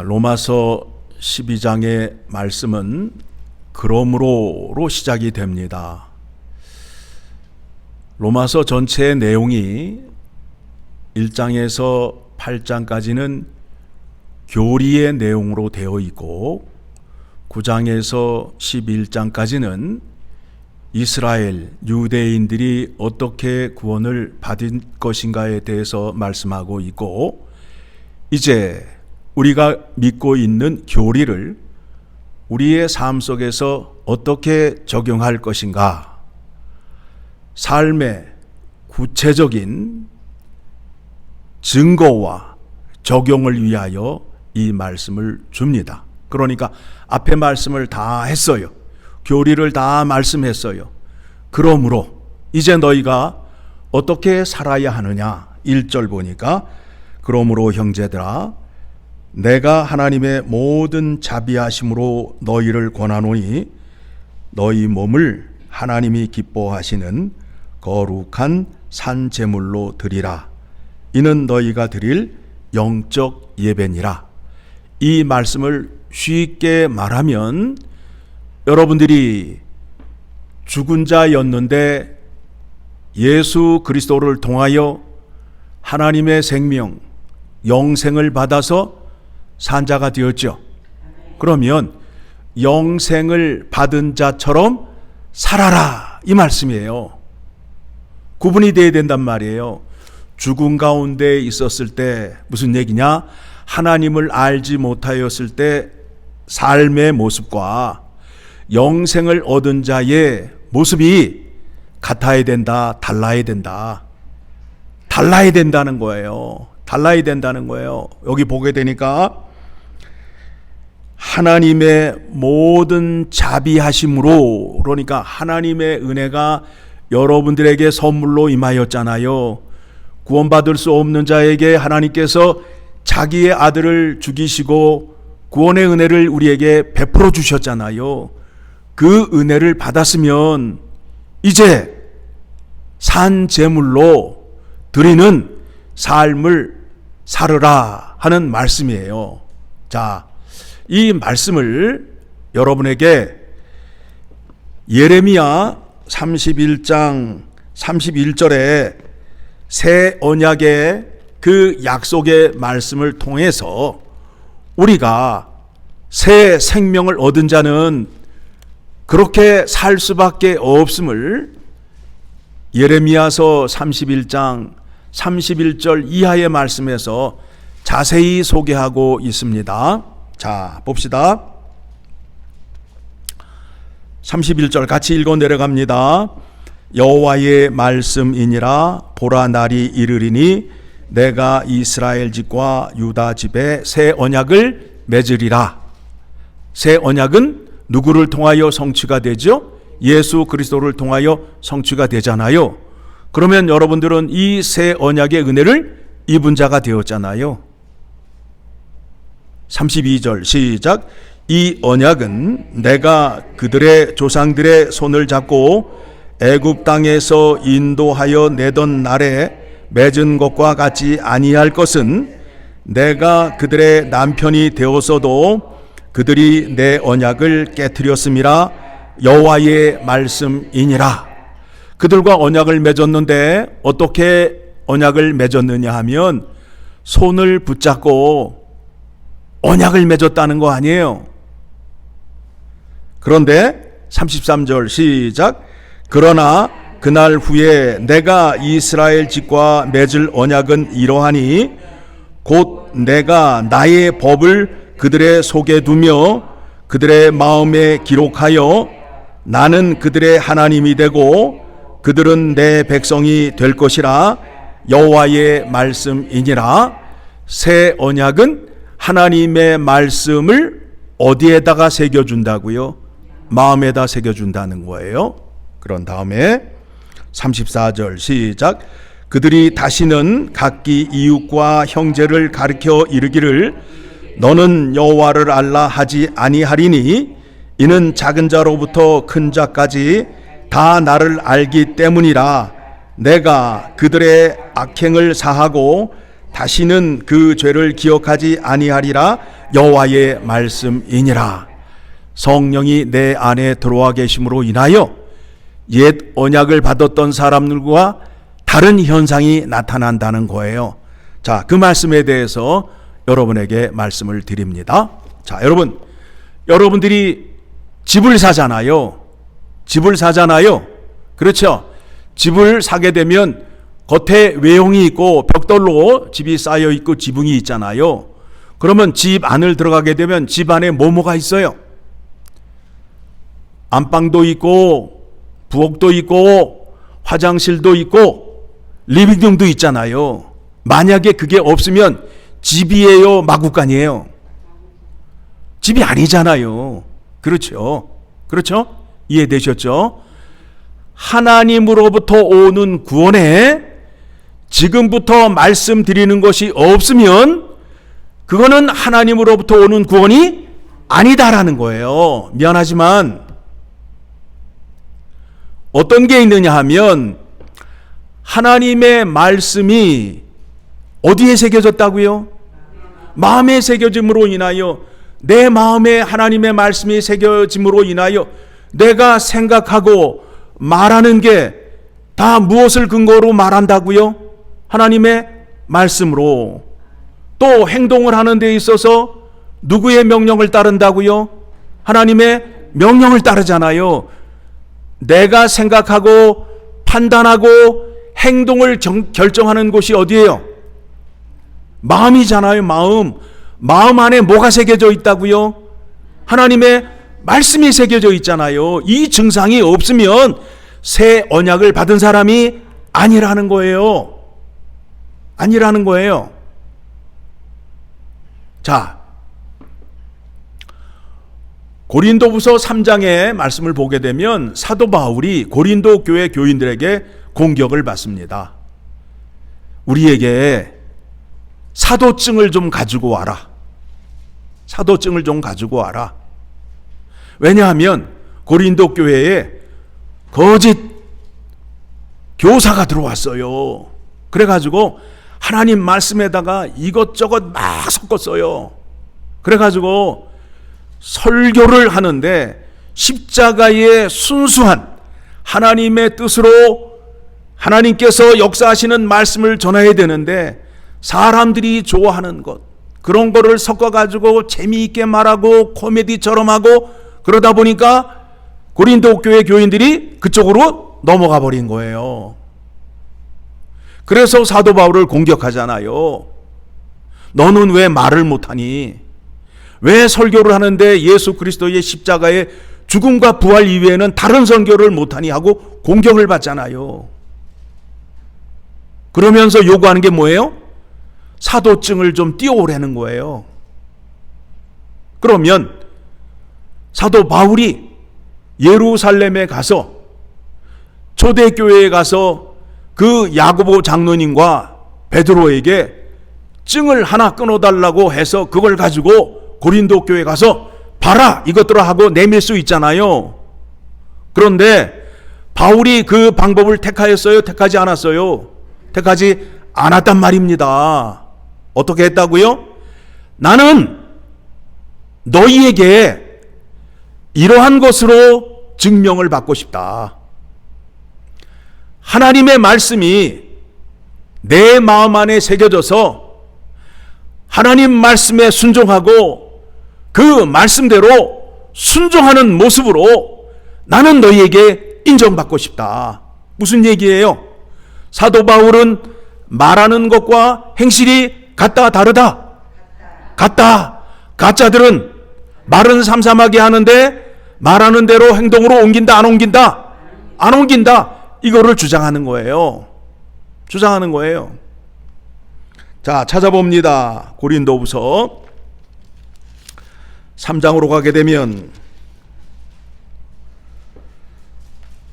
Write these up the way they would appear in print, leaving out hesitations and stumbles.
로마서 12장의 말씀은 그러므로로 시작이 됩니다. 로마서 전체의 내용이 1장에서 8장까지는 교리의 내용으로 되어 있고 9장에서 11장까지는 이스라엘, 유대인들이 어떻게 구원을 받을 것인가에 대해서 말씀하고 있고, 이제 우리가 믿고 있는 교리를 우리의 삶 속에서 어떻게 적용할 것인가, 삶의 구체적인 증거와 적용을 위하여 이 말씀을 줍니다. 그러니까 앞에 말씀을 다 했어요. 교리를 다 말씀했어요. 그러므로 이제 너희가 어떻게 살아야 하느냐. 1절 보니까 그러므로 형제들아 내가 하나님의 모든 자비하심으로 너희를 권하노니 너희 몸을 하나님이 기뻐하시는 거룩한 산 제물로 드리라. 이는 너희가 드릴 영적 예배니라. 이 말씀을 쉽게 말하면 여러분들이 죽은 자였는데 예수 그리스도를 통하여 하나님의 생명, 영생을 받아서 산 자가 되었죠. 그러면 영생을 받은 자처럼 살아라, 이 말씀이에요. 구분이 돼야 된단 말이에요. 죽음 가운데 있었을 때 무슨 얘기냐? 하나님을 알지 못하였을 때 삶의 모습과 영생을 얻은 자의 모습이 같아야 된다, 달라야 된다. 달라야 된다는 거예요. 달라야 된다는 거예요. 여기 보게 되니까 하나님의 모든 자비하심으로, 그러니까 하나님의 은혜가 여러분들에게 선물로 임하였잖아요. 구원받을 수 없는 자에게 하나님께서 자기의 아들을 죽이시고 구원의 은혜를 우리에게 베풀어 주셨잖아요. 그 은혜를 받았으면 이제 산 제물로 드리는 삶을 살으라 하는 말씀이에요. 자, 이 말씀을 여러분에게 예레미야 31장 31절에 새 언약의 그 약속의 말씀을 통해서 우리가 새 생명을 얻은 자는 그렇게 살 수밖에 없음을 예레미야서 31장 31절 이하의 말씀에서 자세히 소개하고 있습니다. 자, 봅시다. 31절 같이 읽어 내려갑니다. 여호와의 말씀이니라. 보라, 날이 이르리니 내가 이스라엘 집과 유다 집에 새 언약을 맺으리라. 새 언약은 누구를 통하여 성취가 되죠? 예수 그리스도를 통하여 성취가 되잖아요. 그러면 여러분들은 이 새 언약의 은혜를 입은 자가 되었잖아요. 32절 시작. 이 언약은 내가 그들의 조상들의 손을 잡고 애굽 땅에서 인도하여 내던 날에 맺은 것과 같이 아니할 것은 내가 그들의 남편이 되었어도 그들이 내 언약을 깨뜨렸음이라. 여호와의 말씀이니라. 그들과 언약을 맺었는데 어떻게 언약을 맺었느냐 하면 손을 붙잡고 언약을 맺었다는 거 아니에요. 그런데 33절 시작. 그러나 그날 후에 내가 이스라엘 집과 맺을 언약은 이러하니 곧 내가 나의 법을 그들의 속에 두며 그들의 마음에 기록하여 나는 그들의 하나님이 되고 그들은 내 백성이 될 것이라. 여호와의 말씀이니라. 새 언약은 하나님의 말씀을 어디에다가 새겨준다고요? 마음에다 새겨준다는 거예요. 그런 다음에 34절 시작. 그들이 다시는 각기 이웃과 형제를 가리켜 이르기를 너는 여호와를 알라 하지 아니하리니 이는 작은 자로부터 큰 자까지 다 나를 알기 때문이라. 내가 그들의 악행을 사하고 다시는 그 죄를 기억하지 아니하리라. 여호와의 말씀이니라. 성령이 내 안에 들어와 계심으로 인하여 옛 언약을 받았던 사람들과 다른 현상이 나타난다는 거예요. 자, 그 말씀에 대해서 여러분에게 말씀을 드립니다. 자, 여러분들이 집을 사잖아요. 집을 사잖아요. 그렇죠? 집을 사게 되면 겉에 외형이 있고 벽돌로 집이 쌓여 있고 지붕이 있잖아요. 그러면 집 안을 들어가게 되면 집 안에 뭐가 있어요? 안방도 있고 부엌도 있고 화장실도 있고 리빙룸도 있잖아요. 만약에 그게 없으면 집이에요, 마구간이에요? 집이 아니잖아요. 그렇죠? 이해되셨죠? 하나님으로부터 오는 구원에 지금부터 말씀드리는 것이 없으면 그거는 하나님으로부터 오는 구원이 아니다라는 거예요. 미안하지만 어떤 게 있느냐 하면 하나님의 말씀이 어디에 새겨졌다고요? 마음에 새겨짐으로 인하여, 내 마음에 하나님의 말씀이 새겨짐으로 인하여 내가 생각하고 말하는 게 다 무엇을 근거로 말한다고요? 하나님의 말씀으로. 또 행동을 하는 데 있어서 누구의 명령을 따른다고요? 하나님의 명령을 따르잖아요. 내가 생각하고 판단하고 행동을 결정하는 곳이 어디예요? 마음이잖아요. 마음 안에 뭐가 새겨져 있다고요? 하나님의 말씀이 새겨져 있잖아요. 이 증상이 없으면 새 언약을 받은 사람이 아니라는 거예요. 자, 고린도후서 3장의 말씀을 보게 되면 사도 바울이 고린도 교회 교인들에게 공격을 받습니다. 우리에게 사도증을 좀 가지고 와라. 왜냐하면 고린도 교회에 거짓 교사가 들어왔어요. 그래가지고 하나님 말씀에다가 이것저것 막 섞었어요. 그래가지고 설교를 하는데 십자가의 순수한 하나님의 뜻으로 하나님께서 역사하시는 말씀을 전해야 되는데 사람들이 좋아하는 것, 그런 거를 섞어가지고 재미있게 말하고 코미디처럼 하고 그러다 보니까 고린도 교회 교인들이 그쪽으로 넘어가 버린 거예요. 그래서 사도 바울을 공격하잖아요. 너는 왜 말을 못하니? 왜 설교를 하는데 예수 그리스도의 십자가의 죽음과 부활 이외에는 다른 설교를 못하니 하고 공격을 받잖아요. 그러면서 요구하는 게 뭐예요? 사도증을 좀 띄워오라는 거예요. 그러면 사도 바울이 예루살렘에 가서 초대교회에 가서 그 야고보 장로님과 베드로에게 증을 하나 끊어달라고 해서 그걸 가지고 고린도 교회에 가서 봐라 이것들을 하고 내밀 수 있잖아요. 그런데 바울이 그 방법을 택하였어요? 택하지 않았어요? 택하지 않았단 말입니다. 어떻게 했다고요? 나는 너희에게 이러한 것으로 증명을 받고 싶다. 하나님의 말씀이 내 마음 안에 새겨져서 하나님 말씀에 순종하고 그 말씀대로 순종하는 모습으로 나는 너희에게 인정받고 싶다. 무슨 얘기예요? 사도 바울은 말하는 것과 행실이 같다 다르다? 같다. 가짜들은 말은 삼삼하게 하는데 말하는 대로 행동으로 옮긴다 안 옮긴다? 안 옮긴다. 이거를 주장하는 거예요. 자, 찾아봅니다. 고린도후서 3장으로 가게 되면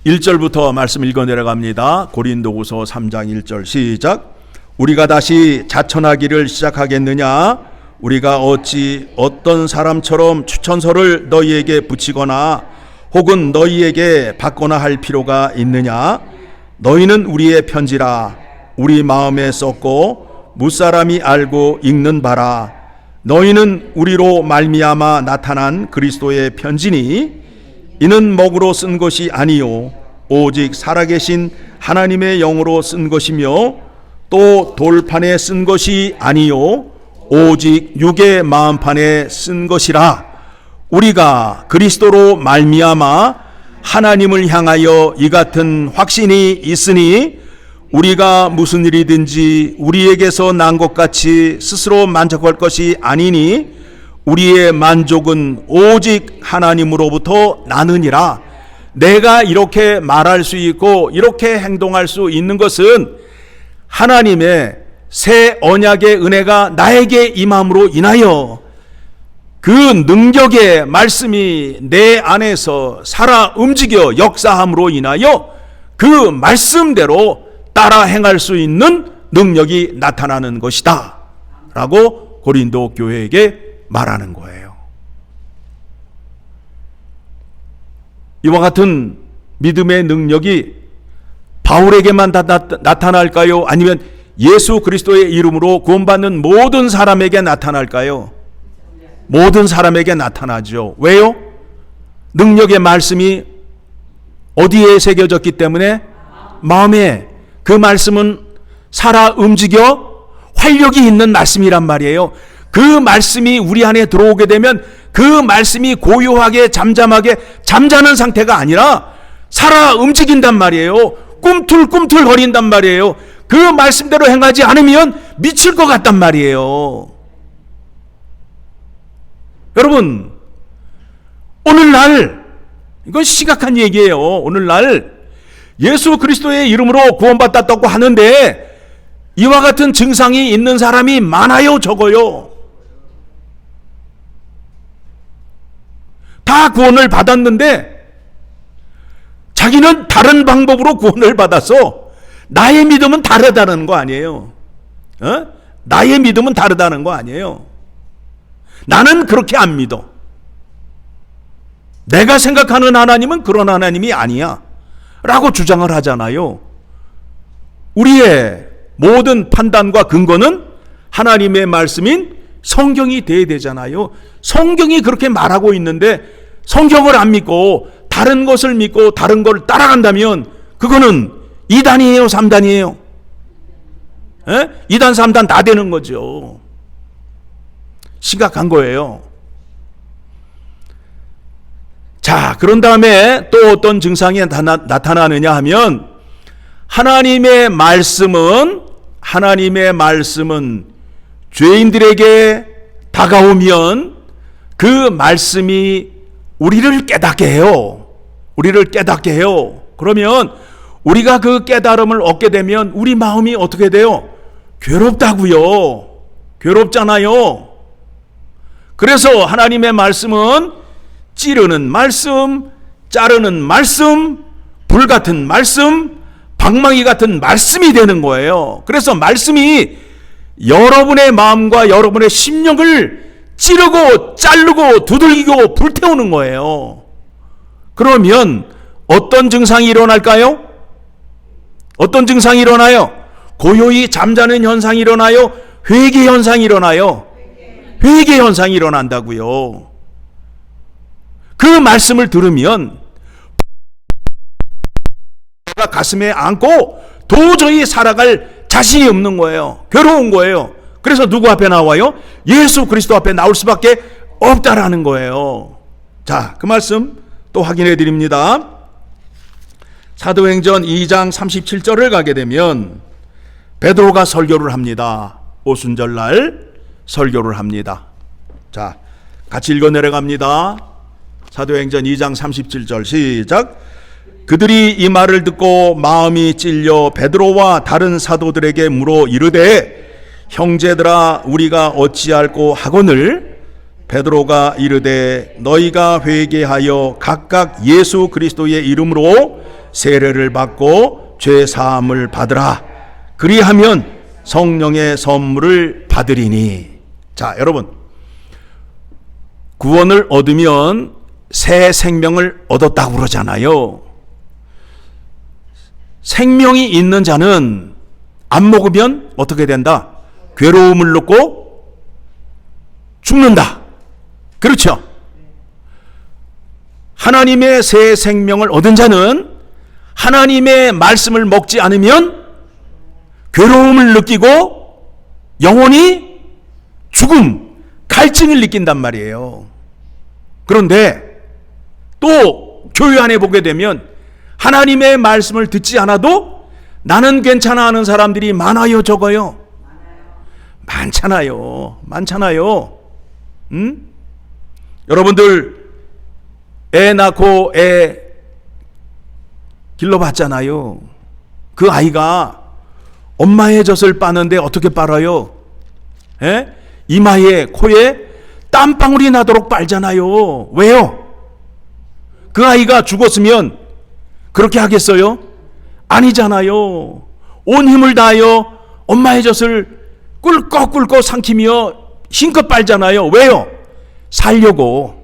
1절부터 말씀 읽어 내려갑니다. 고린도후서 3장 1절 시작. 우리가 다시 자천하기를 시작하겠느냐? 우리가 어찌 어떤 사람처럼 추천서를 너희에게 붙이거나 혹은 너희에게 받거나 할 필요가 있느냐? 너희는 우리의 편지라 우리 마음에 썼고 무사람이 알고 읽는 바라. 너희는 우리로 말미암아 나타난 그리스도의 편지니 이는 먹으로 쓴 것이 아니요 오직 살아계신 하나님의 영으로 쓴 것이며 또 돌판에 쓴 것이 아니요 오직 육의 마음판에 쓴 것이라. 우리가 그리스도로 말미암아 하나님을 향하여 이 같은 확신이 있으니 우리가 무슨 일이든지 우리에게서 난 것 같이 스스로 만족할 것이 아니니 우리의 만족은 오직 하나님으로부터 나느니라. 내가 이렇게 말할 수 있고 이렇게 행동할 수 있는 것은 하나님의 새 언약의 은혜가 나에게 임함으로 인하여 그 능력의 말씀이 내 안에서 살아 움직여 역사함으로 인하여 그 말씀대로 따라 행할 수 있는 능력이 나타나는 것이다 라고 고린도 교회에게 말하는 거예요. 이와 같은 믿음의 능력이 바울에게만 나타날까요? 아니면 예수 그리스도의 이름으로 구원받는 모든 사람에게 나타날까요? 모든 사람에게 나타나죠. 왜요? 능력의 말씀이 어디에 새겨졌기 때문에? 마음에. 그 말씀은 살아 움직여 활력이 있는 말씀이란 말이에요. 그 말씀이 우리 안에 들어오게 되면 그 말씀이 고요하게 잠잠하게 잠자는 상태가 아니라 살아 움직인단 말이에요. 꿈틀꿈틀 거린단 말이에요. 그 말씀대로 행하지 않으면 미칠 것 같단 말이에요. 여러분, 오늘날 이건 심각한 얘기예요. 오늘날 예수 그리스도의 이름으로 구원받았다고 하는데 이와 같은 증상이 있는 사람이 많아요, 적어요? 다 구원을 받았는데 자기는 다른 방법으로 구원을 받아서 나의 믿음은 다르다는 거 아니에요? 나의 믿음은 다르다는 거 아니에요? 나는 그렇게 안 믿어. 내가 생각하는 하나님은 그런 하나님이 아니야 라고 주장을 하잖아요. 우리의 모든 판단과 근거는 하나님의 말씀인 성경이 돼야 되잖아요. 성경이 그렇게 말하고 있는데 성경을 안 믿고 다른 것을 믿고 다른 걸 따라간다면 그거는 2단이에요, 3단이에요? 2단, 3단 다 되는 거죠. 심각한 거예요. 자, 그런 다음에 또 어떤 증상이 나타나느냐 하면 하나님의 말씀은 죄인들에게 다가오면 그 말씀이 우리를 깨닫게 해요. 우리를 깨닫게 해요. 그러면 우리가 그 깨달음을 얻게 되면 우리 마음이 어떻게 돼요? 괴롭다고요. 괴롭잖아요. 그래서 하나님의 말씀은 찌르는 말씀, 자르는 말씀, 불같은 말씀, 방망이 같은 말씀이 되는 거예요. 그래서 말씀이 여러분의 마음과 여러분의 심령을 찌르고 자르고 두들기고 불태우는 거예요. 그러면 어떤 증상이 일어날까요? 어떤 증상이 일어나요? 고요히 잠자는 현상이 일어나요? 회개 현상이 일어나요? 회개 현상이 일어난다고요. 그 말씀을 들으면 가슴에 안고 도저히 살아갈 자신이 없는 거예요. 괴로운 거예요. 그래서 누구 앞에 나와요? 예수 그리스도 앞에 나올 수밖에 없다라는 거예요. 자, 그 말씀 또 확인해 드립니다. 사도행전 2장 37절을 가게 되면 베드로가 설교를 합니다. 오순절날 설교를 합니다. 자, 같이 읽어 내려갑니다. 사도행전 2장 37절 시작. 그들이 이 말을 듣고 마음이 찔려 베드로와 다른 사도들에게 물어 이르되 형제들아 우리가 어찌할꼬 하거늘 베드로가 이르되 너희가 회개하여 각각 예수 그리스도의 이름으로 세례를 받고 죄 사함을 받으라. 그리하면 성령의 선물을 받으리니. 자, 여러분, 구원을 얻으면 새 생명을 얻었다고 그러잖아요. 생명이 있는 자는 안 먹으면 어떻게 된다? 괴로움을 느끼고 죽는다. 그렇죠? 하나님의 새 생명을 얻은 자는 하나님의 말씀을 먹지 않으면 괴로움을 느끼고 영원히 죽음, 갈증을 느낀단 말이에요. 그런데 또 교회 안에 보게 되면 하나님의 말씀을 듣지 않아도 나는 괜찮아 하는 사람들이 많아요, 적어요? 많잖아요. 여러분들 애 낳고 애 길러봤잖아요. 그 아이가 엄마의 젖을 빠는데 어떻게 빨아요? 이마에, 코에 땀방울이 나도록 빨잖아요. 왜요? 그 아이가 죽었으면 그렇게 하겠어요? 아니잖아요. 온 힘을 다하여 엄마의 젖을 꿀꺽꿀꺽 삼키며 힘껏 빨잖아요. 왜요? 살려고.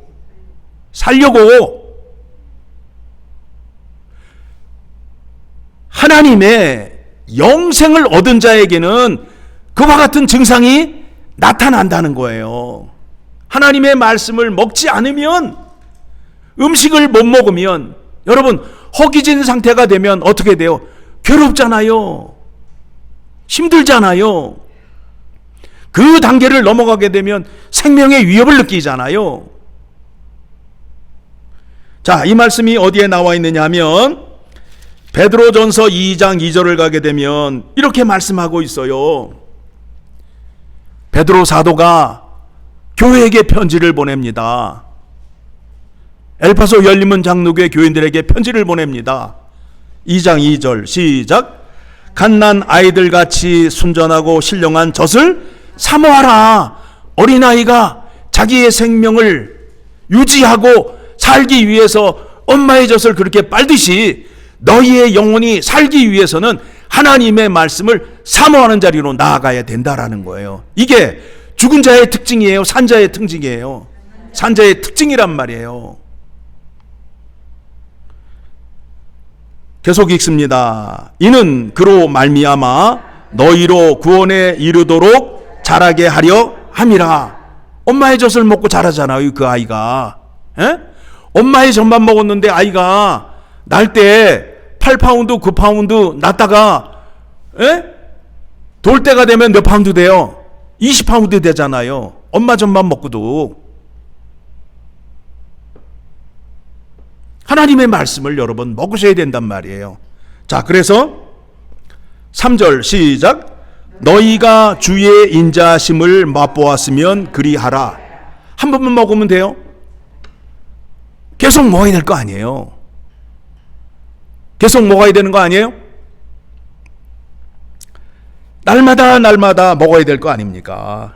하나님의 영생을 얻은 자에게는 그와 같은 증상이 나타난다는 거예요. 하나님의 말씀을 먹지 않으면, 음식을 못 먹으면, 여러분 허기진 상태가 되면 어떻게 돼요? 괴롭잖아요. 힘들잖아요. 그 단계를 넘어가게 되면 생명의 위협을 느끼잖아요. 자, 이 말씀이 어디에 나와 있느냐 하면 베드로전서 2장 2절을 가게 되면 이렇게 말씀하고 있어요. 베드로 사도가 교회에게 편지를 보냅니다. 엘파소 열림문 장로교회 교인들에게 편지를 보냅니다. 2장 2절 시작. 갓난 아이들같이 순전하고 신령한 젖을 사모하라. 어린아이가 자기의 생명을 유지하고 살기 위해서 엄마의 젖을 그렇게 빨듯이 너희의 영혼이 살기 위해서는 하나님의 말씀을 사모하는 자리로 나아가야 된다라는 거예요. 이게 죽은 자의 특징이에요? 산자의 특징이에요? 산자의 특징이란 말이에요. 계속 읽습니다. 이는 그로 말미암아 너희로 구원에 이르도록 자라게 하려 함이라. 엄마의 젖을 먹고 자라잖아요, 그 아이가. 엄마의 젖만 먹었는데 아이가 날 때 8파운드, 9파운드 낳다가 돌 때가 되면 몇 파운드 돼요? 20파운드 되잖아요. 엄마 젖만 먹고도. 하나님의 말씀을 여러분 먹으셔야 된단 말이에요. 자, 그래서 3절 시작. 너희가 주의 인자심을 맛보았으면 그리하라. 한 번만 먹으면 돼요? 계속 먹어야 될 거 아니에요? 계속 먹어야 되는 거 아니에요? 날마다 먹어야 될 거 아닙니까?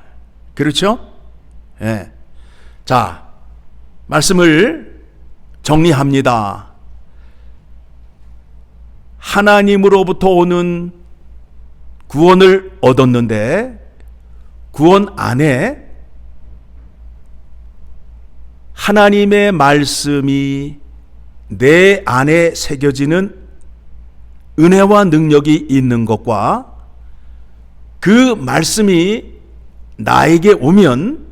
그렇죠? 예. 자, 말씀을 정리합니다. 하나님으로부터 오는 구원을 얻었는데 구원 안에 하나님의 말씀이 내 안에 새겨지는 은혜와 능력이 있는 것과 그 말씀이 나에게 오면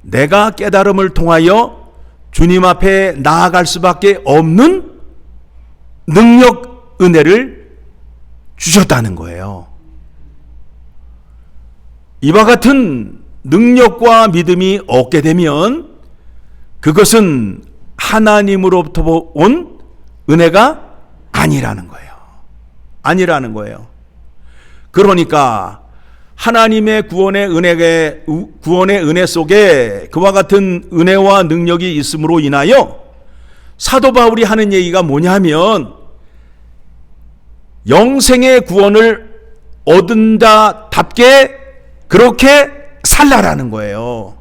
내가 깨달음을 통하여 주님 앞에 나아갈 수밖에 없는 능력, 은혜를 주셨다는 거예요. 이와 같은 능력과 믿음이 얻게 되면 그것은 하나님으로부터 온 은혜가 아니라는 거예요. 그러니까 하나님의 구원의 은혜 속에 그와 같은 은혜와 능력이 있음으로 인하여 사도 바울이 하는 얘기가 뭐냐면 영생의 구원을 얻은 자답게 그렇게 살라라는 거예요.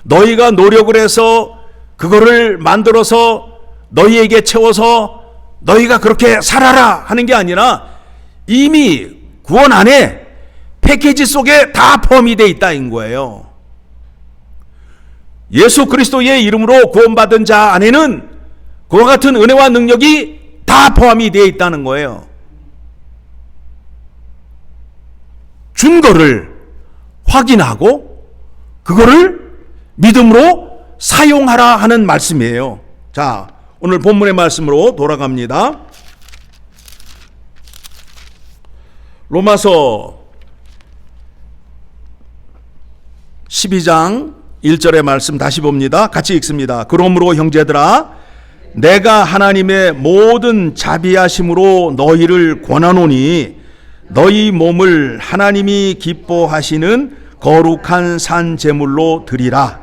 너희가 노력을 해서 그거를 만들어서 너희에게 채워서 너희가 그렇게 살아라 하는 게 아니라 이미 구원 안에 패키지 속에 다 포함이 되어 있다는 거예요. 예수 그리스도의 이름으로 구원받은 자 안에는 그와 같은 은혜와 능력이 다 포함이 되어 있다는 거예요. 준 거를 확인하고 그거를 믿음으로 사용하라 하는 말씀이에요. 자, 오늘 본문의 말씀으로 돌아갑니다. 로마서 12장 1절의 말씀 다시 봅니다. 같이 읽습니다. 그러므로 형제들아, 내가 하나님의 모든 자비하심으로 너희를 권하노니 너희 몸을 하나님이 기뻐하시는 거룩한 산 제물로 드리라.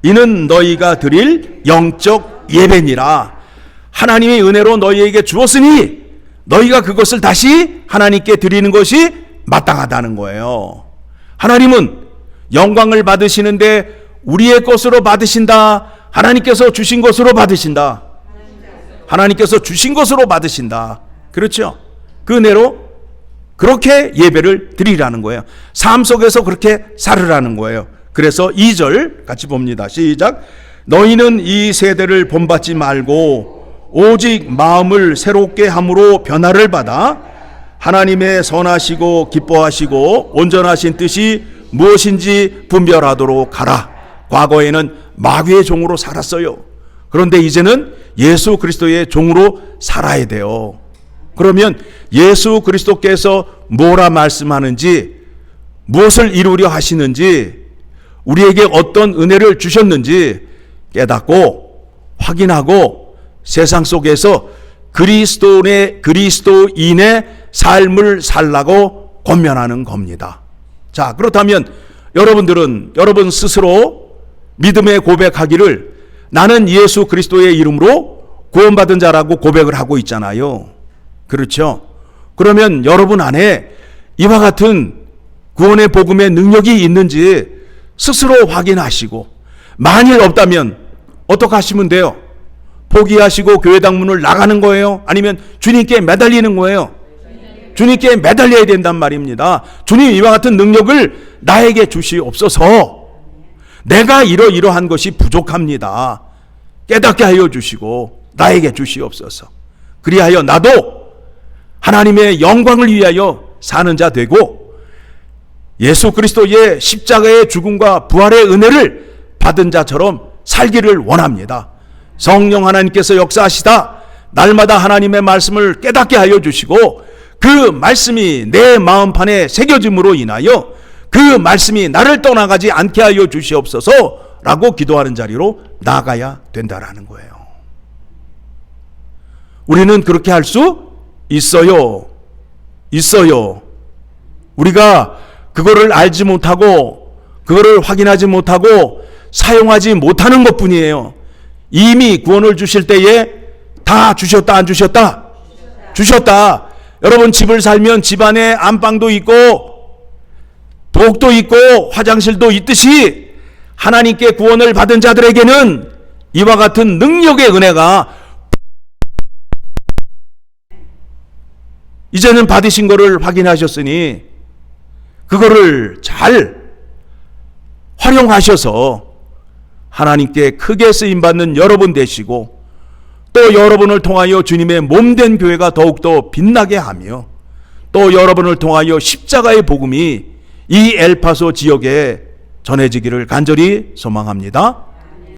이는 너희가 드릴 영적 예배니라. 하나님의 은혜로 너희에게 주었으니 너희가 그것을 다시 하나님께 드리는 것이 마땅하다는 거예요. 하나님은 영광을 받으시는데 우리의 것으로 받으신다. 하나님께서 주신 것으로 받으신다. 하나님께서 주신 것으로 받으신다. 그렇죠? 그 은혜로 그렇게 예배를 드리라는 거예요. 삶 속에서 그렇게 살으라는 거예요. 그래서 2절 같이 봅니다. 시작. 너희는 이 세대를 본받지 말고 오직 마음을 새롭게 함으로 변화를 받아 하나님의 선하시고 기뻐하시고 온전하신 뜻이 무엇인지 분별하도록 하라. 과거에는 마귀의 종으로 살았어요. 그런데 이제는 예수 그리스도의 종으로 살아야 돼요. 그러면 예수 그리스도께서 뭐라 말씀하는지, 무엇을 이루려 하시는지, 우리에게 어떤 은혜를 주셨는지 깨닫고 확인하고 세상 속에서 그리스도인의 삶을 살라고 권면하는 겁니다. 자, 그렇다면 여러분들은 여러분 스스로 믿음의 고백하기를 나는 예수 그리스도의 이름으로 구원받은 자라고 고백을 하고 있잖아요. 그렇죠? 그러면 여러분 안에 이와 같은 구원의 복음의 능력이 있는지 스스로 확인하시고, 만일 없다면 어떻게 하시면 돼요? 포기하시고 교회당 문을 나가는 거예요? 아니면 주님께 매달리는 거예요? 주님께 매달려야 된단 말입니다. 주님, 이와 같은 능력을 나에게 주시옵소서. 내가 이러이러한 것이 부족합니다. 깨닫게 하여 주시고 나에게 주시옵소서. 그리하여 나도 하나님의 영광을 위하여 사는 자 되고 예수 그리스도의 십자가의 죽음과 부활의 은혜를 받은 자처럼 살기를 원합니다. 성령 하나님께서 역사하시다 날마다 하나님의 말씀을 깨닫게 하여 주시고 그 말씀이 내 마음판에 새겨짐으로 인하여 그 말씀이 나를 떠나가지 않게 하여 주시옵소서 라고 기도하는 자리로 나가야 된다라는 거예요. 우리는 그렇게 할 수 있어요. 우리가 그거를 알지 못하고 그거를 확인하지 못하고 사용하지 못하는 것뿐이에요. 이미 구원을 주실 때에 다 주셨다 안 주셨다? 주셨다. 여러분 집을 살면 집안에 안방도 있고 부엌도 있고 화장실도 있듯이 하나님께 구원을 받은 자들에게는 이와 같은 능력의 은혜가 이제는 받으신 것을 확인하셨으니 그거를 잘 활용하셔서 하나님께 크게 쓰임받는 여러분 되시고 또 여러분을 통하여 주님의 몸된 교회가 더욱더 빛나게 하며 또 여러분을 통하여 십자가의 복음이 이 엘파소 지역에 전해지기를 간절히 소망합니다.